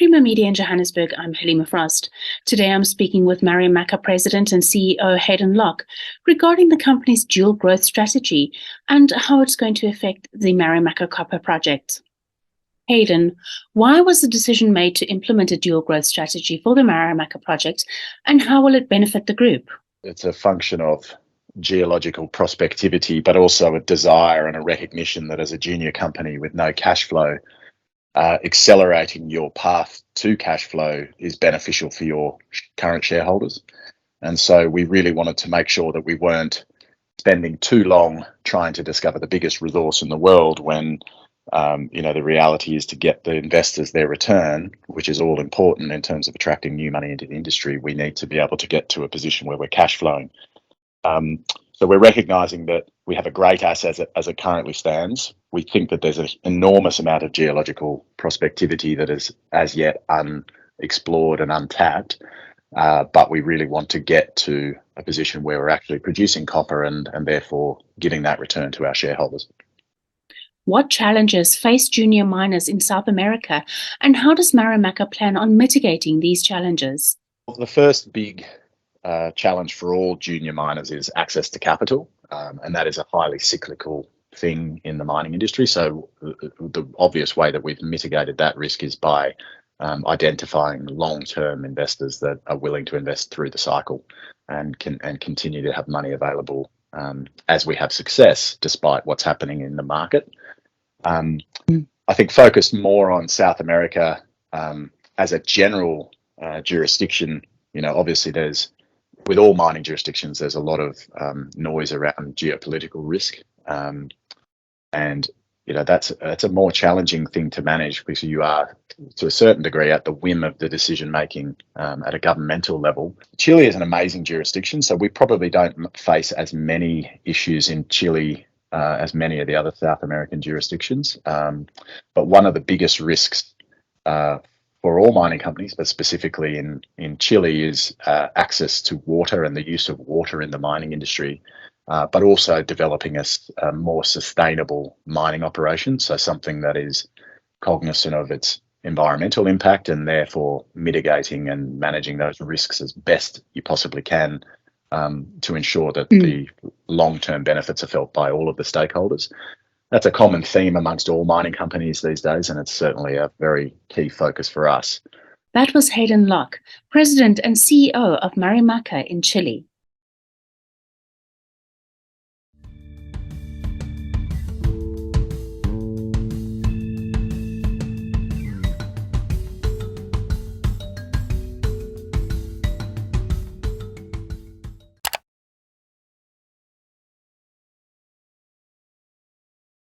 Prima Media in Johannesburg, I'm Halima Frost. Today I'm speaking with Marimaca President and CEO Hayden Locke regarding the company's dual growth strategy and how it's going to affect the Marimaca Copper project. Hayden, why was the decision made to implement a dual growth strategy for the Marimaca project, and how will it benefit the group? It's a function of geological prospectivity, but also a desire and a recognition that as a junior company with no cash flow, accelerating your path to cash flow is beneficial for your current shareholders. And so we really wanted to make sure that we weren't spending too long trying to discover the biggest resource in the world when the reality is to get the investors their return, which is all important in terms of attracting new money into the industry. We need to be able to get to a position where we're cash flowing. So we're recognising that we have a great asset as it currently stands. We think that there's an enormous amount of geological prospectivity that is as yet unexplored and untapped, but we really want to get to a position where we're actually producing copper and therefore giving that return to our shareholders. What challenges face junior miners in South America, and how does Marimaca plan on mitigating these challenges? Well, the first big challenge for all junior miners is access to capital, and that is a highly cyclical thing in the mining industry. So the obvious way that we've mitigated that risk is by identifying long-term investors that are willing to invest through the cycle and continue to have money available as we have success, despite what's happening in the market. I think focused more on South America as a general jurisdiction. Obviously with all mining jurisdictions, there's a lot of noise around geopolitical risk, and that's a more challenging thing to manage because you are, to a certain degree, at the whim of the decision making at a governmental level. Chile is an amazing jurisdiction, so we probably don't face as many issues in Chile as many of the other South American jurisdictions. But one of the biggest risks for all mining companies, but specifically in Chile, is access to water and the use of water in the mining industry, but also developing a more sustainable mining operation, so something that is cognizant of its environmental impact and therefore mitigating and managing those risks as best you possibly can to ensure that the long-term benefits are felt by all of the stakeholders. That's a common theme amongst all mining companies these days, and it's certainly a very key focus for us. That was Hayden Locke, President and CEO of Marimaca in Chile.